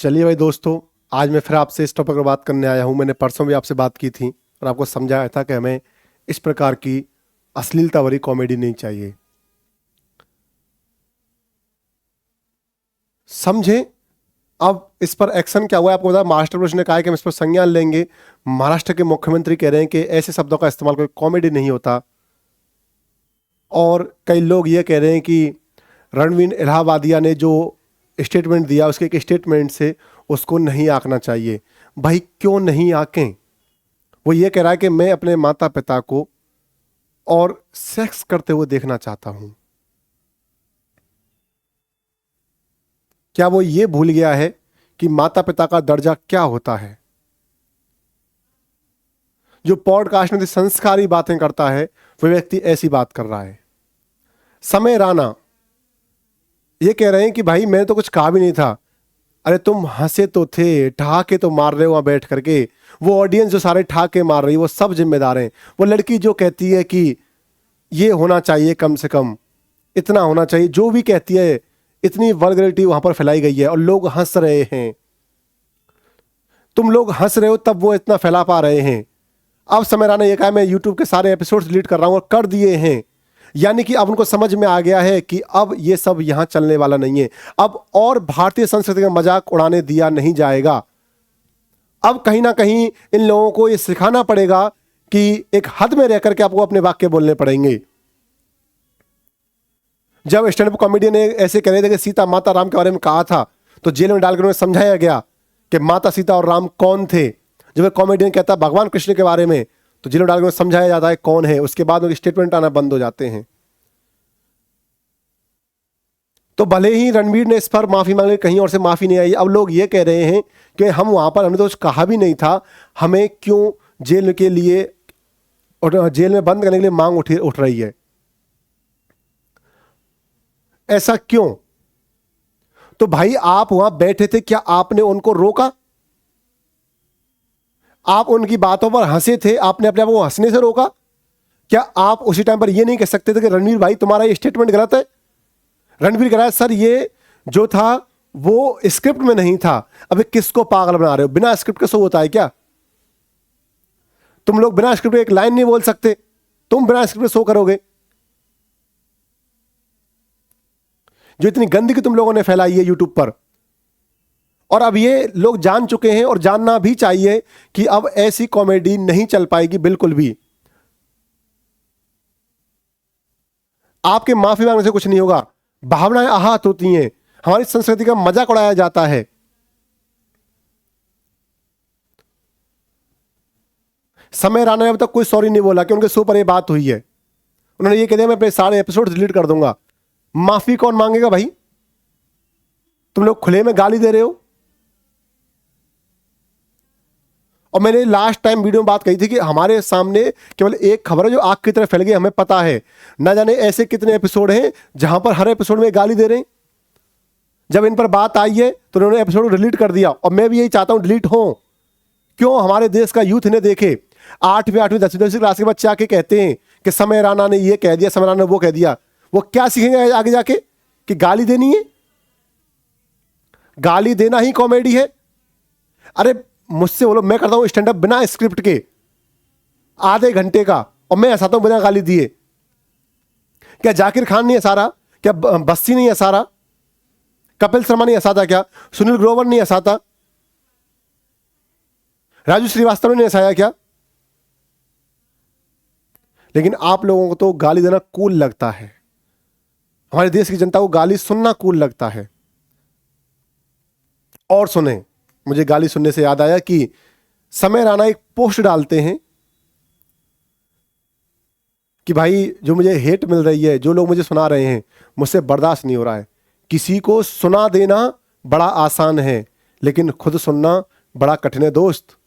चलिए भाई दोस्तों, आज मैं फिर आपसे इस टॉपिक पर बात करने आया हूँ। मैंने परसों भी आपसे बात की थी और आपको समझाया था कि हमें इस प्रकार की अश्लीलता भरी कॉमेडी नहीं चाहिए। समझे? अब इस पर एक्शन क्या हुआ है आपको बता। महाराष्ट्र पुलिस ने कहा है कि हम इस पर संज्ञान लेंगे। महाराष्ट्र के मुख्यमंत्री कह रहे हैं कि ऐसे शब्दों का इस्तेमाल कोई कॉमेडी नहीं होता। और कई लोग ये कह रहे हैं कि रणवीर इलाहाबादिया ने जो स्टेटमेंट दिया उसके एक स्टेटमेंट से उसको नहीं आंकना चाहिए। भाई क्यों नहीं आंकें? वो ये कह रहा है कि मैं अपने माता पिता को और सेक्स करते हुए देखना चाहता हूं। क्या वो ये भूल गया है कि माता पिता का दर्जा क्या होता है? जो पॉडकास्ट में संस्कारी बातें करता है वह व्यक्ति ऐसी बात कर रहा है। समय राणा ये कह रहे हैं कि भाई मैंने तो कुछ कहा भी नहीं था। अरे तुम हंसे तो थे, ठहाके तो मार रहे हो वहां बैठ करके। वो ऑडियंस जो सारे ठहाके मार रही है वो सब जिम्मेदार हैं। वो लड़की जो कहती है कि ये होना चाहिए, कम से कम इतना होना चाहिए, जो भी कहती है, इतनी वल्गैरिटी वहां पर फैलाई गई है और लोग हंस रहे हैं। तुम लोग हंस रहे हो तब वो इतना फैला पा रहे हैं। अब समय राणा ये कहा मैं यूट्यूब के सारे एपिसोड्स डिलीट कर रहा हूं और कर दिए हैं। यानी कि अब उनको समझ में आ गया है कि अब ये सब यहां चलने वाला नहीं है। अब और भारतीय संस्कृति का मजाक उड़ाने दिया नहीं जाएगा। अब कहीं ना कहीं इन लोगों को ये सिखाना पड़ेगा कि एक हद में रह करके आपको अपने वाक्य बोलने पड़ेंगे। जब स्टैंड अप कॉमेडियन ने ऐसे कह रहे थे कि सीता माता राम के बारे में कहा था तो जेल में डालकर उन्हें समझाया गया कि माता सीता और राम कौन थे। जब वह कॉमेडियन कहता भगवान कृष्ण के बारे में तो जेल में डालकर उन्हें समझाया जाता है कौन है। उसके बाद उनके स्टेटमेंट आना बंद हो जाते हैं। तो भले ही रणवीर ने इस पर माफी मांग ली, कहीं और से माफी नहीं आई। अब लोग ये कह रहे हैं कि हम वहां पर, हमने तो कुछ कहा भी नहीं था, हमें क्यों जेल के लिए और जेल में बंद करने के लिए मांग उठ रही है? ऐसा क्यों? तो भाई आप वहां बैठे थे, क्या आपने उनको रोका? आप उनकी बातों पर हंसे थे, आपने अपने आप को हंसने से रोका? क्या आप उसी टाइम पर यह नहीं कह सकते थे कि रणवीर भाई तुम्हारा ये स्टेटमेंट गलत है? रणवीर कह रहा है सर ये जो था वो स्क्रिप्ट में नहीं था। अबे किसको पागल बना रहे हो? बिना स्क्रिप्ट के शो होता है क्या? तुम लोग बिना स्क्रिप्ट एक लाइन नहीं बोल सकते, तुम बिना स्क्रिप्ट शो करोगे? जो इतनी गंदगी तुम लोगों ने फैलाई है यूट्यूब पर, और अब ये लोग जान चुके हैं और जानना भी चाहिए कि अब ऐसी कॉमेडी नहीं चल पाएगी बिल्कुल भी। आपके माफी मांगने से कुछ नहीं होगा। भावनाएं आहत होती हैं, हमारी संस्कृति का मजाक उड़ाया जाता है। समय राणा ने अब तक कोई सॉरी नहीं बोला कि उनके शो पर यह बात हुई है। उन्होंने ये कह दिया मैं अपने सारे एपिसोड डिलीट कर दूंगा। माफी कौन मांगेगा भाई? तुम लोग खुले में गाली दे रहे हो। और मैंने लास्ट टाइम वीडियो में बात कही थी कि हमारे सामने केवल एक खबर है जो आग की तरह फैल गई, हमें पता है। ना जाने ऐसे कितने एपिसोड हैं जहां पर हर एपिसोड में गाली दे रहे हैं। जब इन पर बात आई है तो उन्होंने एपिसोड डिलीट कर दिया, और मैं भी यही चाहता हूं डिलीट हो। क्यों? हमारे देश का यूथ इन्हें देखे। 8वीं 8वीं 10वीं क्लास के बच्चे आके कहते हैं कि समय राणा ने ये कह दिया, समय राणा ने वो कह दिया। वो क्या सीखेंगे आगे जाके कि गाली देनी है? गाली देना ही कॉमेडी है? अरे मुझसे बोलो, मैं करता हूं स्टैंड अप बिना स्क्रिप्ट के आधे घंटे का, और मैं हंसाता हूं बिना गाली दिए। क्या जाकिर खान नहीं हंसा रहा? क्या बस्सी नहीं हंसा रहा? कपिल शर्मा नहीं हंसाता? क्या सुनील ग्रोवर नहीं हंसाता? राजू श्रीवास्तव ने हंसाया क्या? लेकिन आप लोगों को तो गाली देना कूल लगता है। हमारे देश की जनता को गाली सुनना कूल लगता है। और सुने, मुझे गाली सुनने से याद आया कि समय राणा एक पोस्ट डालते हैं कि भाई जो मुझे हेट मिल रही है, जो लोग मुझे सुना रहे हैं, मुझसे बर्दाश्त नहीं हो रहा है। किसी को सुना देना बड़ा आसान है, लेकिन खुद सुनना बड़ा कठिन है दोस्त।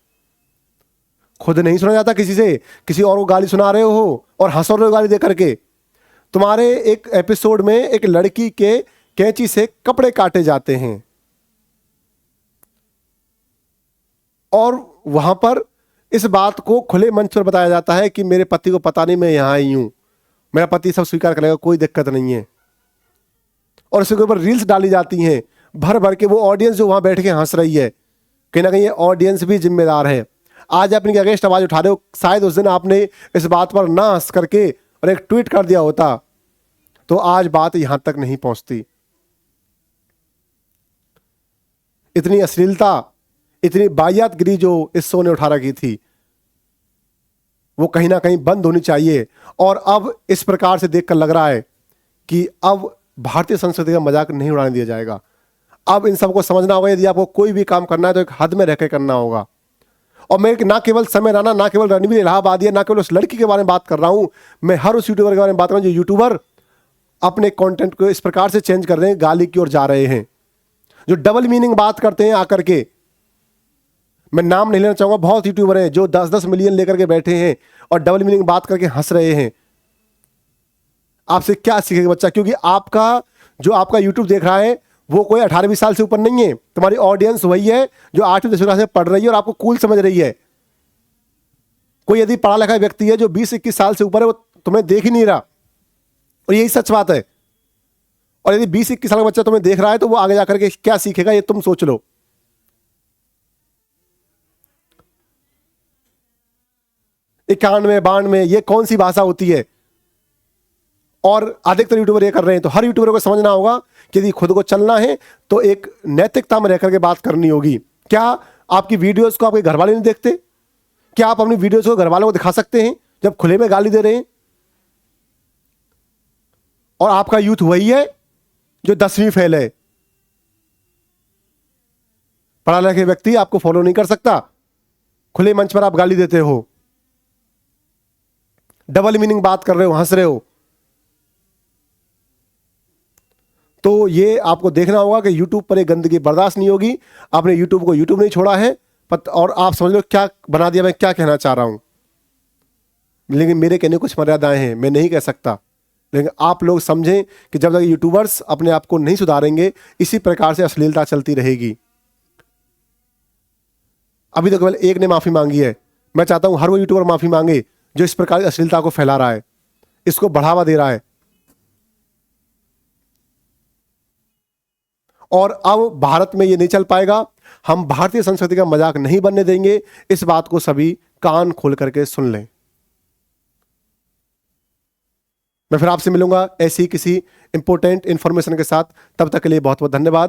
खुद नहीं सुना जाता किसी से, किसी और को गाली सुना रहे हो और हंस रहे हो गाली दे करके। तुम्हारे एक एपिसोड में एक लड़की के कैंची से कपड़े काटे जाते हैं, और वहां पर इस बात को खुले मंच पर बताया जाता है कि मेरे पति को पता नहीं मैं यहां आई हूं, मेरा पति सब स्वीकार करेगा, कोई दिक्कत नहीं है। और इसके ऊपर रील्स डाली जाती हैं, भर भर के वो ऑडियंस जो वहां बैठ के हंस रही है, कहीं ना कहीं ये ऑडियंस भी जिम्मेदार है। आज आप इनके अगेंस्ट आवाज उठा रहे हो, शायद उस दिन आपने इस बात पर ना हंस करके और एक ट्वीट कर दिया होता तो आज बात यहां तक नहीं पहुंचती। इतनी अश्लीलता, इतनी वाहियातगिरी जो इस शो ने उठा रखी थी, वो कहीं ना कहीं बंद होनी चाहिए। और अब इस प्रकार से देखकर लग रहा है कि अब भारतीय संस्कृति का मजाक नहीं उड़ाने दिया जाएगा। अब इन सबको समझना होगा, यदि आपको कोई भी काम करना है तो एक हद में रहकर करना होगा। और मैं ना केवल समय राणा, ना केवल रणवीर इलाहाबादिया, ना केवल उस लड़की के बारे में बात कर रहा हूं, मैं हर उस यूट्यूबर के बारे में बात कर रहा हूं जो यूट्यूबर अपने कंटेंट को इस प्रकार से चेंज कर रहे हैं, गाली की ओर जा रहे हैं, जो डबल मीनिंग बात करते हैं आकर के। मैं नाम नहीं लेना चाहूंगा, बहुत यूट्यूबर हैं जो 10-10 मिलियन लेकर के बैठे हैं और डबल मीनिंग बात करके हंस रहे हैं। आपसे क्या सीखेगा बच्चा? क्योंकि आपका यूट्यूब देख रहा है वो कोई 18-20 साल से ऊपर नहीं है। तुम्हारी ऑडियंस वही है जो 8वीं-10वीं क्लास में पढ़ रही है और आपको कूल समझ रही है। कोई यदि पढ़ा लिखा व्यक्ति है जो 20-21 साल से ऊपर है, वो तुम्हें देख ही नहीं रहा, और यही सच बात है। और यदि 20-21 साल का बच्चा तुम्हें देख रहा है तो वो आगे जाकर के क्या सीखेगा, ये तुम सोच लो। 91-92 ये कौन सी भाषा होती है? और अधिकतर यूट्यूबर ये कर रहे हैं। तो हर यूट्यूबर को समझना होगा कि यदि खुद को चलना है तो एक नैतिकता में रह करके बात करनी होगी। क्या आपकी वीडियोस को आपके घर वाले नहीं देखते? क्या आप अपनी वीडियोस को घर वालों को दिखा सकते हैं जब खुले में गाली दे रहे हैं? और आपका यूथ वही है जो 10वीं फेल है। पढ़ा लिखा व्यक्ति आपको फॉलो नहीं कर सकता, खुले मंच पर आप गाली देते हो, डबल मीनिंग बात कर रहे हो, हंस रहे हो। तो ये आपको देखना होगा कि YouTube पर एक गंदगी बर्दाश्त नहीं होगी। आपने YouTube को YouTube नहीं छोड़ा है, और आप समझ लो क्या बना दिया, मैं क्या कहना चाह रहा हूं। लेकिन मेरे कहने कुछ मर्यादाएं हैं, मैं नहीं कह सकता। लेकिन आप लोग समझें कि जब तक यूट्यूबर्स अपने आप को नहीं सुधारेंगे, इसी प्रकार से अश्लीलता चलती रहेगी। अभी तो केवल एक ने माफी मांगी है। मैं चाहता हूं हर वो यूट्यूबर माफी मांगे जो इस प्रकार की अश्लीलता को फैला रहा है, इसको बढ़ावा दे रहा है। और अब भारत में ये नहीं चल पाएगा। हम भारतीय संस्कृति का मजाक नहीं बनने देंगे। इस बात को सभी कान खोल करके सुन लें। मैं फिर आपसे मिलूंगा ऐसी किसी इंपॉर्टेंट इंफॉर्मेशन के साथ। तब तक के लिए बहुत बहुत धन्यवाद।